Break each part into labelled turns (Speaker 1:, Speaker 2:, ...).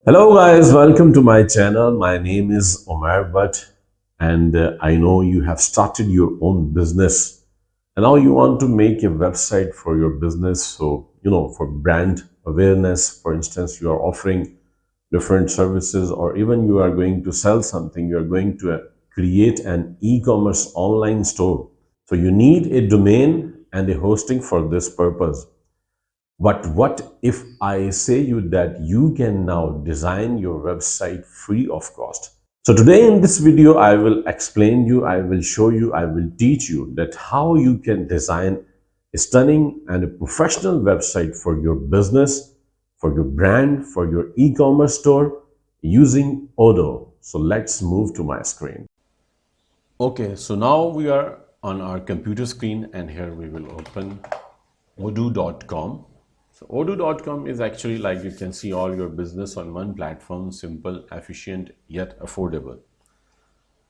Speaker 1: Hello guys, welcome to my channel. My name is Omar Butt and I know you have started your own business and now you want to make a website for your business. So, for brand awareness, for instance, you are offering different services or even you are going to sell something, you are going to create an e-commerce online store. So you need a domain and a hosting for this purpose. But what if I say you that you can now design your website free of cost? So today in this video, I will explain you, I will show you, I will teach you that how you can design a stunning and a professional website for your business, for your brand, for your e-commerce store using Odoo. So let's move to my screen. Okay, so now we are on our computer screen and here we will open odoo.com. So Odoo.com is actually, like, you can see all your business on one platform, simple, efficient, yet affordable.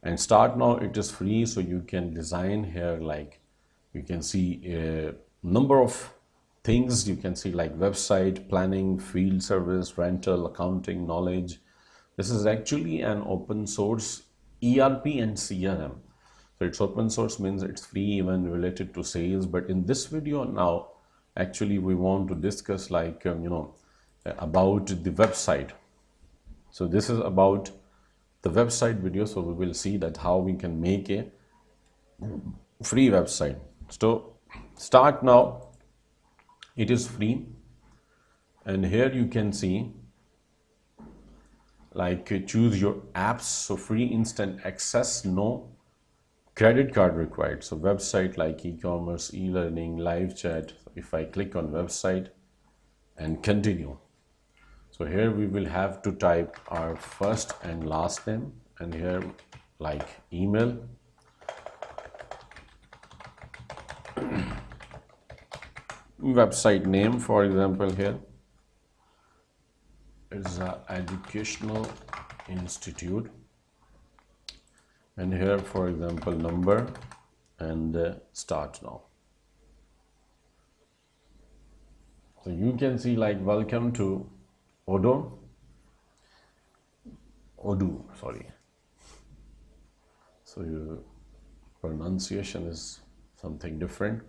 Speaker 1: And start now, it is free, so you can design here, like you can see a number of things. You can see like website, planning, field service, rental, accounting, knowledge. This is actually an open source ERP and CRM. So it's open source means it's free, even related to sales. But in this video now, actually we want to discuss like about the website. So this is about the website video. So we will see that how we can make a free website. So start now, it is free, and here you can see like choose your apps. So free instant access, no credit card required. So website like e-commerce, e-learning, live chat. If I click on website and continue, so here we will have to type our first and last name, and here like email, website name, for example here is a educational institute, and here for example number, and start now. So you can see like welcome to Odoo, sorry. So your pronunciation is something different.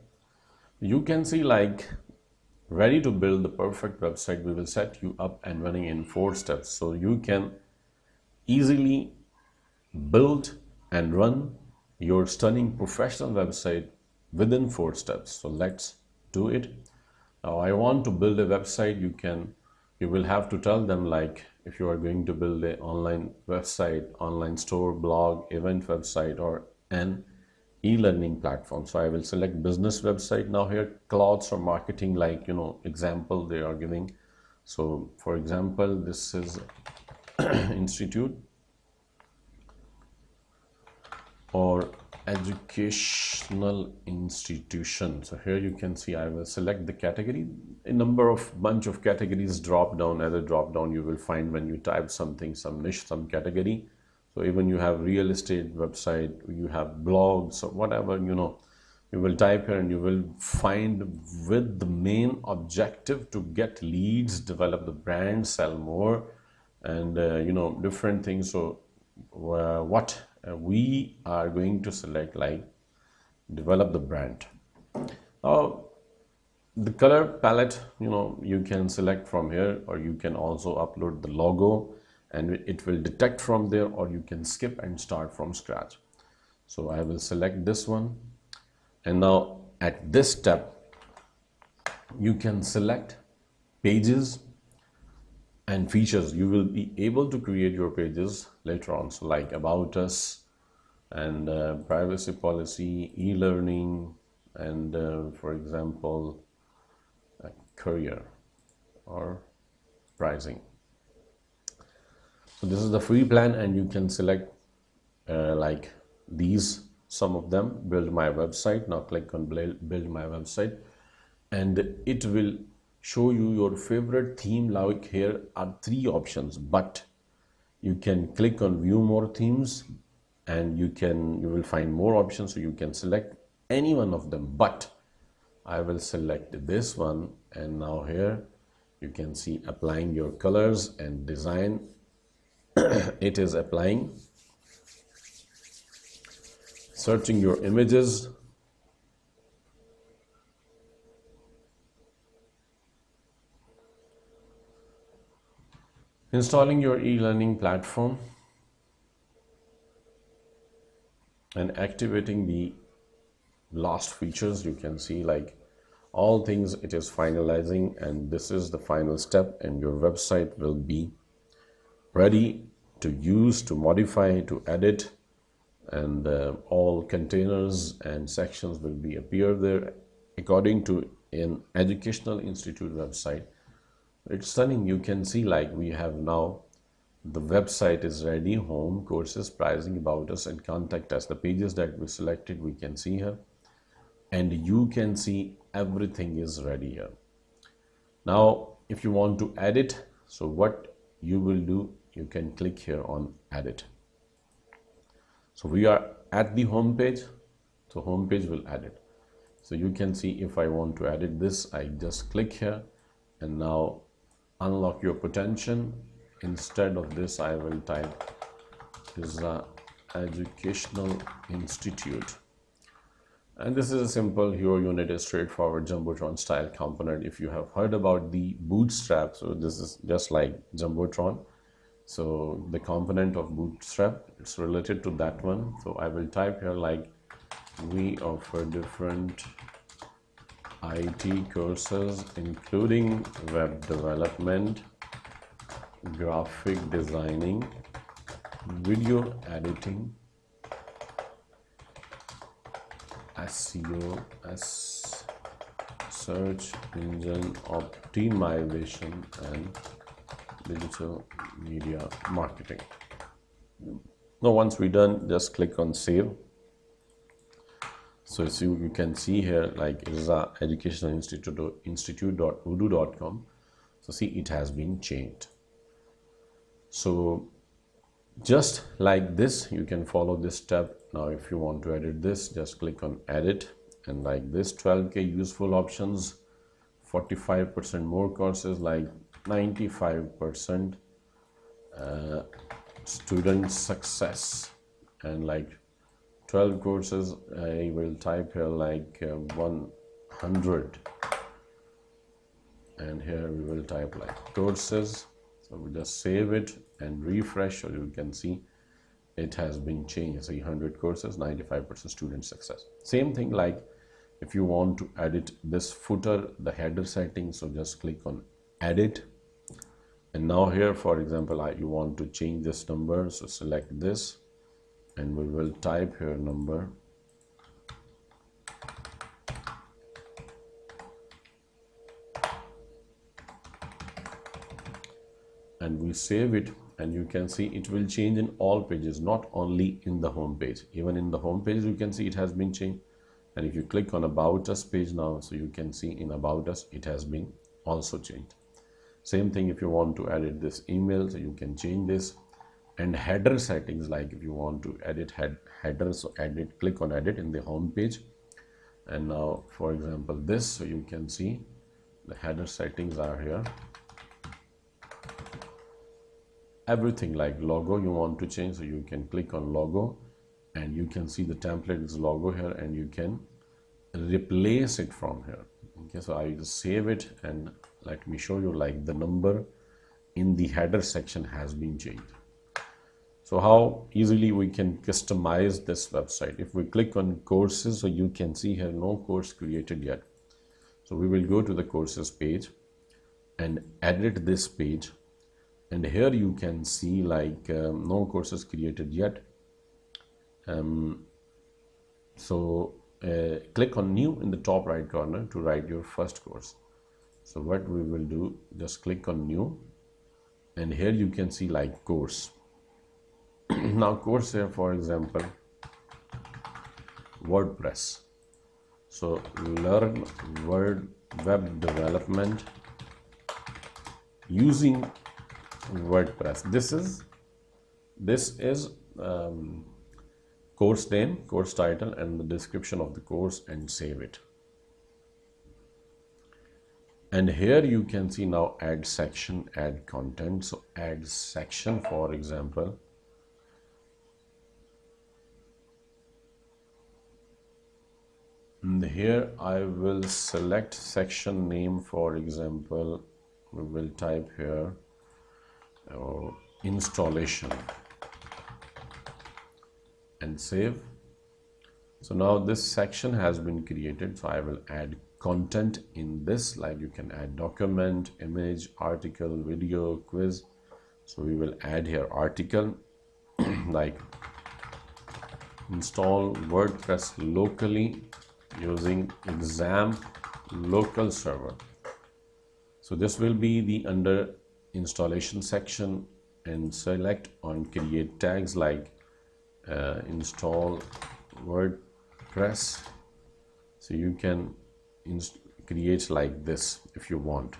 Speaker 1: You can see like ready to build the perfect website. We will set you up and running in 4 steps. So you can easily build and run your stunning professional website within 4 steps. So let's do it. Now I want to build a website. You will have to tell them like if you are going to build an online website, online store, blog, event website, or an e-learning platform. So I will select business website. Now here clothes or marketing, like example they are giving. So for example, this is institute or educational institution. So here you can see I will select the category. A bunch of categories drop down. As a drop down you will find when you type something, some niche, some category. So even you have real estate website, you have blogs, or whatever, you will type here and you will find with the main objective to get leads, develop the brand, sell more, and different things. So what we are going to select, like develop the brand. Now the color palette, you can select from here, or you can also upload the logo and it will detect from there, or you can skip and start from scratch. So I will select this one, and now at this step you can select pages and features. You will be able to create your pages later on, so like about us, and privacy policy, e-learning, and for example career or pricing. So this is the free plan, and you can select like these, some of them. Build my website. Now click on build my website, and it will show you your favorite theme. Like here are 3 options, but you can click on view more themes and you will find more options. So you can select any one of them, but I will select this one, and now here You can see applying your colors and design. It is applying. Searching your images. Installing your e-learning platform. And activating the last features. You can see like all things, it is finalizing, and this is the final step, and your website will be ready to use, to modify, to edit, and all containers and sections will be appear there according to an educational institute website. It's stunning. You can see like we have now the website is ready, home, courses, pricing, about us, and contact us. The pages that we selected, we can see here, and you can see everything is ready here. Now if you want to edit, so what you will do, you can click here on edit. So we are at the home page, so home page will edit. So you can see if I want to edit this, I just click here, and now unlock your potential. Instead of this, I will type is a educational institute, and this is a simple Hero unit, is straightforward Jumbotron style component. If you have heard about the Bootstrap, so this is just like Jumbotron. So the component of Bootstrap, it's related to that one. So I will type here like we offer different IT courses including web development, graphic designing, video editing, SEO, search engine optimization, and digital media marketing. Now once we're done, just click on save. So you can see here like it is a educational institute.odoo.com. So see, it has been changed. So just like this, you can follow this step. Now if you want to edit this, just click on edit, and like this 12K useful options, 45% more courses, like 95% student success, and like 12 courses. I will type here like 100, and here we will type like courses. So we just save it and refresh, so you can see it has been changed. 300 courses, 95% student success. Same thing like if you want to edit this footer, the header settings, so just click on edit, and now here for example you want to change this number, so select this, and we will type here number, and we save it, and you can see it will change in all pages, not only in the home page. Even in the home page you can see it has been changed. And if you click on about us page now, so you can see in about us it has been also changed. Same thing if you want to edit this email, so you can change this. And header settings, like if you want to edit header, so edit, click on edit in the home page, and now for example this, so you can see the header settings are here. Everything like logo you want to change, so you can click on logo, and you can see the template is logo here, and you can replace it from here. Okay, so I just save it, and let me show you like the number in the header section has been changed. So how easily we can customize this website. If we click on courses, so you can see here no course created yet. So we will go to the courses page and edit this page, and here you can see like no courses created yet. Click on new in the top right corner to write your first course. So what we will do, just click on new, and here you can see like course. Now course here, for example WordPress, so learn web development using WordPress. This is course name, course title, and the description of the course, and save it. And here you can see now add section, add content. So add section, for example. And here I will select section name, for example, we will type here installation and save. So now this section has been created. So I will add content in this, like you can add document, image, article, video, quiz. So we will add here article like install WordPress locally using exam local server. So this will be the under installation section, and select on create tags like install WordPress. So you can create like this if you want.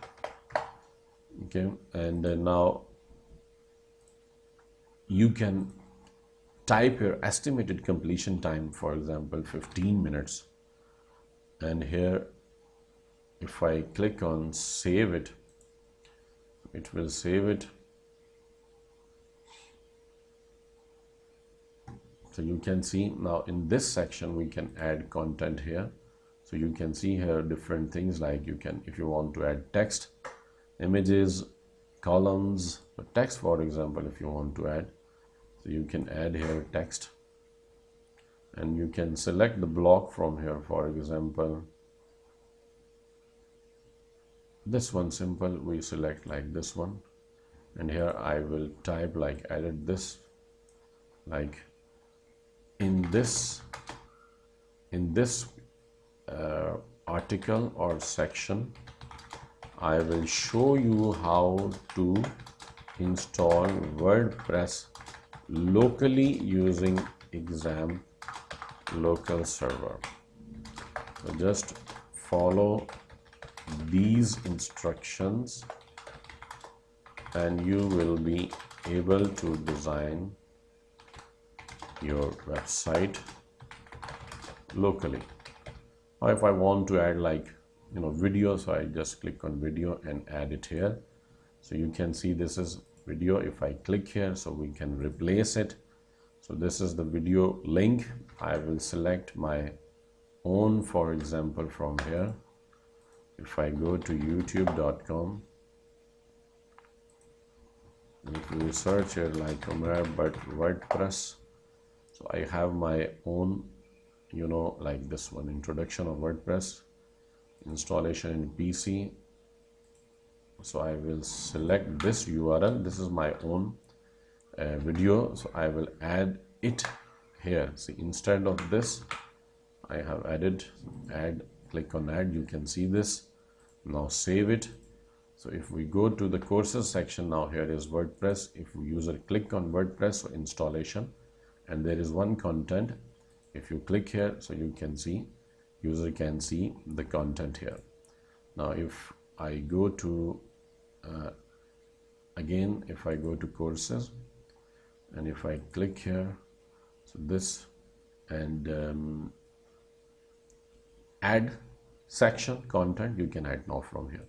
Speaker 1: Okay, and then now you can type your estimated completion time, for example 15 minutes. And here if I click on save it, it will save it. So you can see now in this section we can add content here. So you can see here different things, like you can, if you want to add text, images, columns, text, for example, if you want to add, so you can add here text, and you can select the block from here, for example this one simple, we select like this one, and here I will type like edit this, like in this article or section I will show you how to install WordPress locally using exam local server. So just follow these instructions and you will be able to design your website locally. Or if I want to add like video, so I just click on video and add it here. So you can see this is video. If I click here, so we can replace it. So this is the video link. I will select my own, for example, from here. If I go to youtube.com, if you search here like Omer but WordPress, so I have my own, like this one, introduction of WordPress, installation in PC. So I will select this URL. This is my own video, so I will add it here. See, instead of this I have added add, click on add, you can see this. Now save it. So if we go to the courses section, now here is WordPress. If user click on WordPress, so installation, and there is one content. If you click here, so you can see, user can see the content here. Now if I go to again, if I go to courses and if I click here, so this, and add section content, you can add now from here.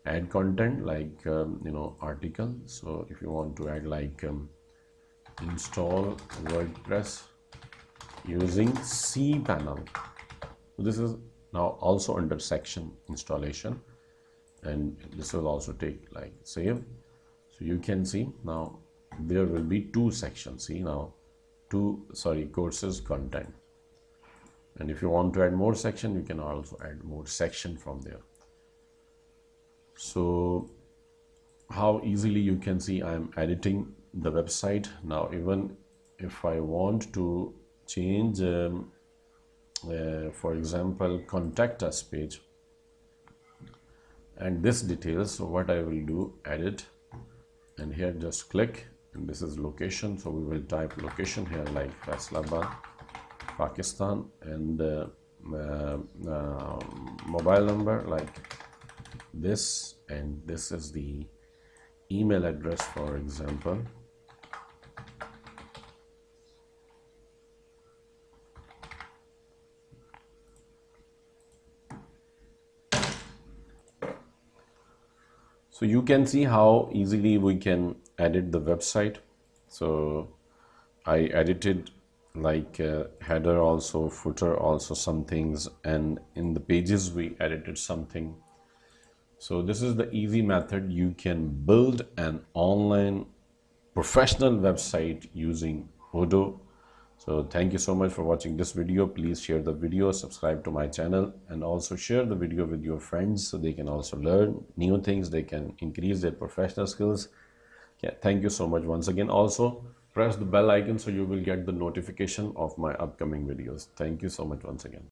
Speaker 1: Add content like article. So if you want to add like install WordPress using cPanel, so this is now also under section installation, and this will also take like save. So you can see now there will be two sections. See now courses content, and if you want to add more section, you can also add more section from there. So how easily you can see I am editing the website. Now even if I want to change for example contact us page and this details, so what I will do, edit, and here just click, and this is location. So we will type location here like Faisalabad, Pakistan, and mobile number like this, and this is the email address, for example. So you can see how easily we can edit the website. So I edited like header also, footer also, some things, and in the pages we edited something. So this is the easy method. You can build an online professional website using Odoo. So thank you so much for watching this video. Please share the video, subscribe to my channel, and also share the video with your friends so they can also learn new things. They can increase their professional skills. Yeah, thank you so much once again. Also, press the bell icon so you will get the notification of my upcoming videos. Thank you so much once again.